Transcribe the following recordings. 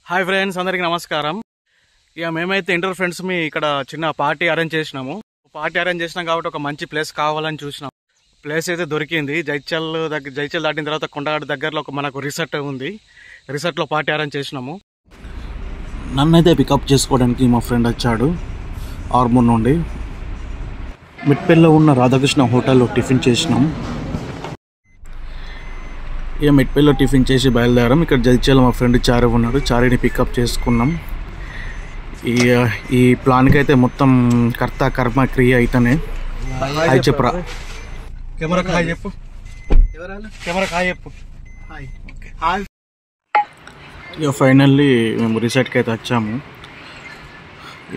Hi friends, అందరికీ నమస్కారం. ఇక మేమైతే ఇంటర్ ఫ్రెండ్స్ ఇక్కడ చిన్న పార్టీ అరేంజ్ చేసినాము. పార్టీ అరేంజ్ చేసినాం కాబట్టి ఒక మంచి ప్లేస్ కావాలని చూసినాం. ప్లేస్ అయితే దొరికింది. జైచల్ దాటిన తర్వాత కొండగడ్డ దగ్గరలో మనకు రిసార్ట్ ఉంది. రిసార్ట్లో పార్టీ అరేంజ్ చేసినాము. నన్నైతే పికప్ చేసుకోవడానికి మా ఫ్రెండ్ వచ్చాడు ఆర్మూర్ నుండి. మిట్పల్లిలో ఉన్న రాధాకృష్ణ హోటల్లో టిఫిన్ చేసినాం. ఇక మిట్పల్లిలో టిఫిన్ చేసి బయలుదేరాం. ఇక్కడ జైచల్లో మా ఫ్రెండ్ చారి ఉన్నాడు. చారిని పికప్ చేసుకున్నాం. ఈ ప్లాన్కి అయితే మొత్తం కర్త కర్మ క్రియ అయితేనే. హాయ్ చెప్పురా. కెమెరాకి హాయ్ చెప్పు. కెమెరాకి హాయ్ చెప్పు. ఇక ఫైనల్లీ మేము రిసార్ట్కి అయితే వచ్చాము.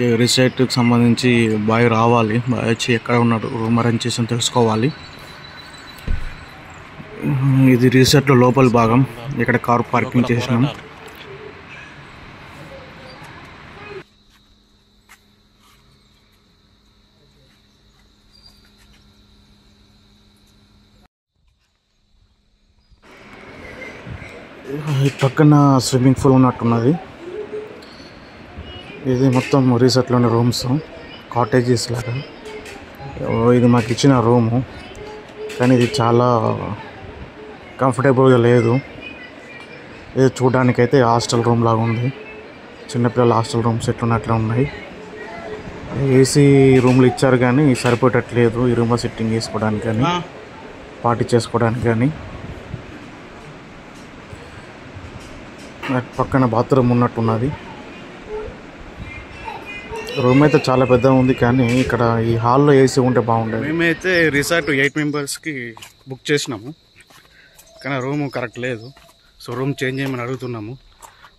ఈ రిసార్ట్కి సంబంధించి బాయ్ రావాలి. బాయ్ వచ్చి ఎక్కడ ఉన్నాడు, రూమ్ అరేంజ్ చేసి తెలుసుకోవాలి. ఇది రిసార్ట్లో లోపల భాగం. ఇక్కడ కారు పార్కింగ్ చేసినాం. పక్కన స్విమ్మింగ్ పూల్ ఉన్నట్టున్నది. ఇది మొత్తం రిసార్ట్లోని రూమ్స్, కాటేజెస్ లాగా. ఇది మాకు ఇచ్చిన రూము, కానీ ఇది చాలా కంఫర్టబుల్గా లేదు. ఇది చూడడానికైతే హాస్టల్ రూమ్ లాగా ఉంది. చిన్నపిల్లల హాస్టల్ రూమ్స్ ఎట్లున్నట్లే ఉన్నాయి. ఏసీ రూమ్లు ఇచ్చారు కానీ సరిపోయేటట్లేదు. ఈ రూమ్లో సిట్టింగ్ చేసుకోవడానికి కానీ పార్టీ చేసుకోవడానికి కానీ. పక్కన బాత్రూమ్ ఉన్నట్టున్నది. రూమ్ అయితే చాలా పెద్దగా ఉంది, కానీ ఇక్కడ ఈ హాల్లో ఏసీ ఉంటే బాగుండేది. మేమైతే రిసార్ట్ 8 మెంబర్స్కి బుక్ చేసినాము, కానీ రూమ్ కరెక్ట్ లేదు. సో రూమ్ చేంజ్ చేయమని అడుగుతున్నాము.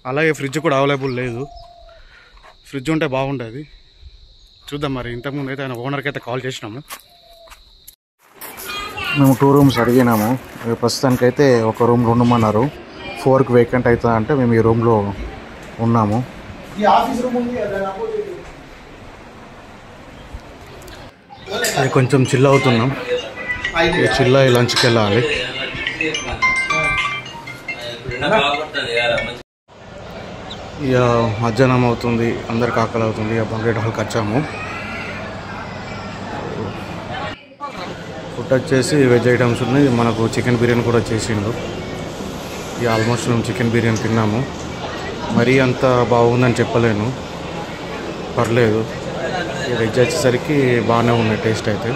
అలాగే ఫ్రిడ్జ్ కూడా అవైలబుల్ లేదు. ఫ్రిడ్జ్ ఉంటే బాగుండేది. చూద్దాం మరి. ఇంతకుముందు అయితే ఆయన ఓనర్కి అయితే కాల్ చేసినాము. మేము 2 రూమ్స్ అడిగినాము. ప్రస్తుతానికైతే ఒక రూమ్ ఉండమన్నారు. 4కి వేకెంట్ అవుతుంది అంటే మేము ఈ రూమ్లో ఉన్నాము. అది కొంచెం చిల్ అవుతున్నాం. చిల్ అయ్యి లంచ్కి వెళ్ళాలి. ఇక మధ్యాహ్నం అవుతుంది, అందరికి ఆకలి అవుతుంది. ఇక బంగ్రేట్ హాల్కి వచ్చాము. ఫుడ్ వచ్చేసి వెజ్ ఐటమ్స్ ఉన్నాయి. మనకు చికెన్ బిర్యానీ కూడా చేసిండు. ఇక ఆల్మోస్ట్ మేము చికెన్ బిర్యానీ తిన్నాము. మరీ అంత బాగుందని చెప్పలేను, పర్లేదు. వెజ్ వచ్చేసరికి బాగానే ఉంది టేస్ట్ అయితే.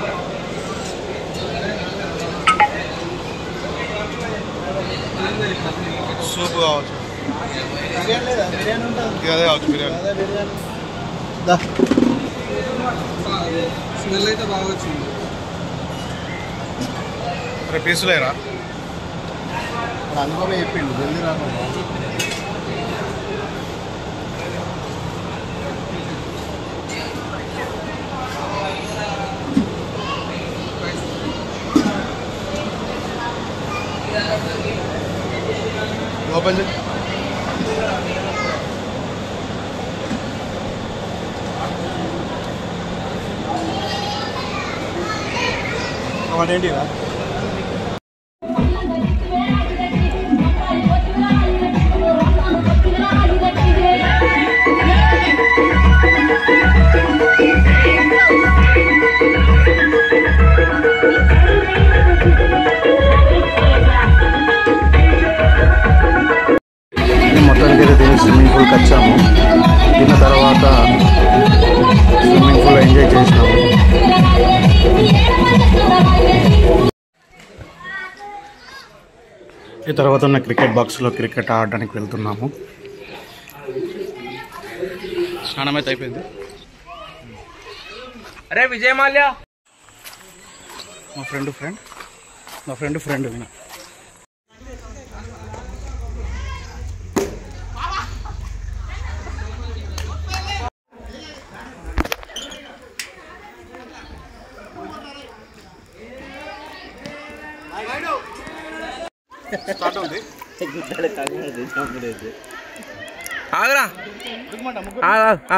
సూప్ కావచ్చు, అదే కావచ్చు బిర్యానీ. స్మెల్ అయితే బాగా వచ్చింది. అరే పీసులేరా అనుభవం చెప్పిండు. జల్దీ రాను ఓపెన్ చేయి. ఏంటిరా మొత్తానికి అయితే స్విమ్మింగ్ పూల్కి వచ్చాము. తిన్న తర్వాత స్విమ్మింగ్ పూల్ ఎంజాయ్ చేసినాము. ఈ తర్వాత ఉన్న క్రికెట్ బాక్స్లో క్రికెట్ ఆడడానికి వెళ్తున్నాము. స్నానం అయితే అయిపోయింది. అరే విజయ్ మాల్యా, మా ఫ్రెండ్ వినా. ఆగరా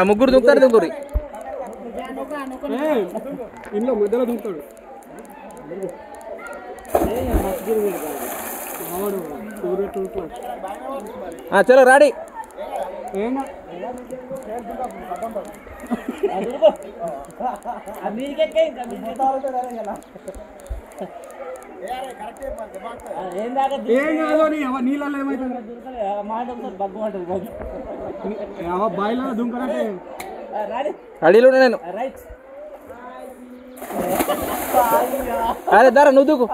ముగ్గురు దుంకుతారు. ఇంట్లో మధ్యలో దుంకుతాడు. चलो रेडी నీళ్ళలో ఏమైతుంది బాయిలో దుంకనంటే అడిలో నేను అరే దారా నువ్వు దూకు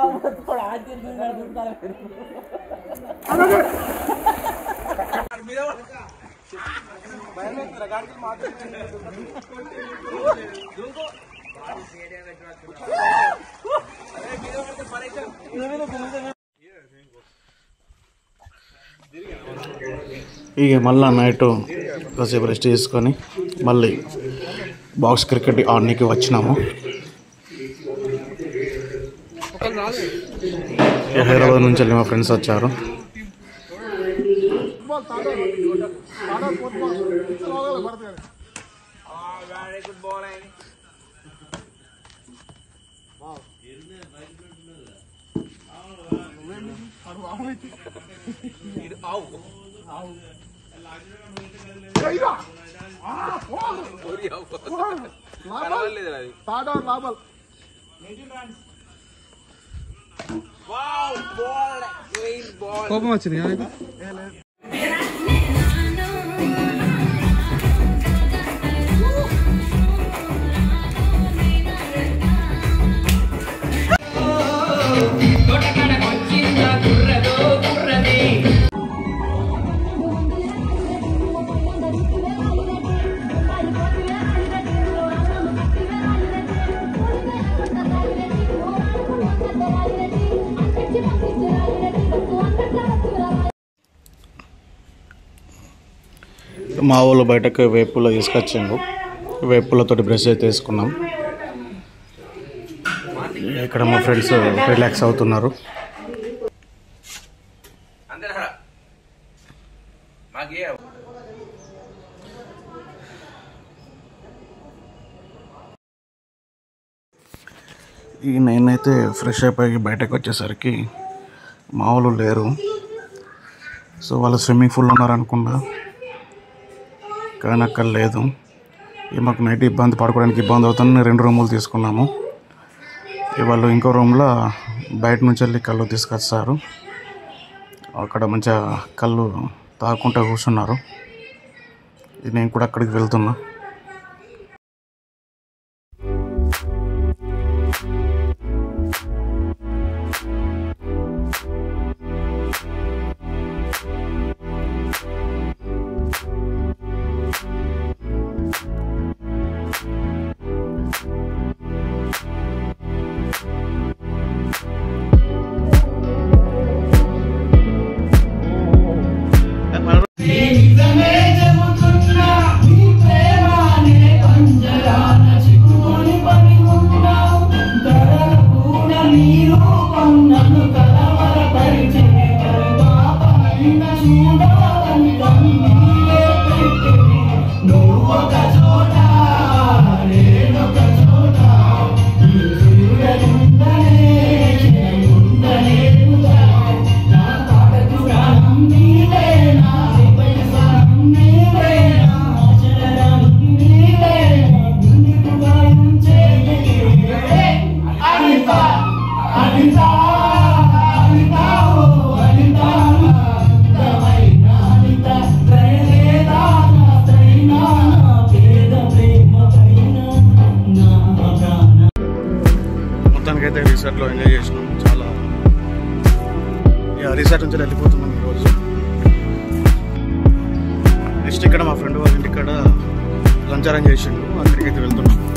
ఇక మళ్ళీ నైట్ కాసేపు రెస్ట్ తీసుకొని మళ్ళీ బాక్స్ క్రికెట్ ఆడడానికి వచ్చినాము. హైదరాబాద్ నుంచి వెళ్ళి మా ఫ్రెండ్స్ వచ్చారు. కోపం వచ్చింది. మా వాళ్ళు బయటకు వేపులో తీసుకొచ్చిండు. వేపులతోటి బ్రష్ అయితే వేసుకున్నాం. ఇక్కడ మా ఫ్రెండ్స్ రిలాక్స్ అవుతున్నారు. నేనైతే ఫ్రెష్ అయిపోయి బయటకు వచ్చేసరికి మా వాళ్ళు లేరు. సో వాళ్ళు స్విమ్మింగ్ పూల్ ఉన్నారనుకున్నా, కానీ అక్కడ లేదు. మాకు నైట్ పడుకోవడానికి ఇబ్బంది అవుతుంది. 2 రూములు తీసుకున్నాము. వాళ్ళు ఇంకో రూమ్లో బయట నుంచి వెళ్ళి కళ్ళు తీసుకొచ్చారు. అక్కడ మంచిగా కళ్ళు తాగుకుంటూ కూర్చున్నారు. నేను కూడా అక్కడికి వెళ్తున్నా. మొత్తానికైతే రిసార్ట్లో ఎంజాయ్ చేసినాం చాలా. రిసార్ట్ నుంచి వెళ్ళిపోతున్నాం ఈరోజు. నెక్స్ట్ ఇక్కడ మా ఫ్రెండ్ వాళ్ళ ఇంటి ఇక్కడ లంచ్ అరేంజ్ చేసిండు, అక్కడికి అయితే వెళ్తున్నాం.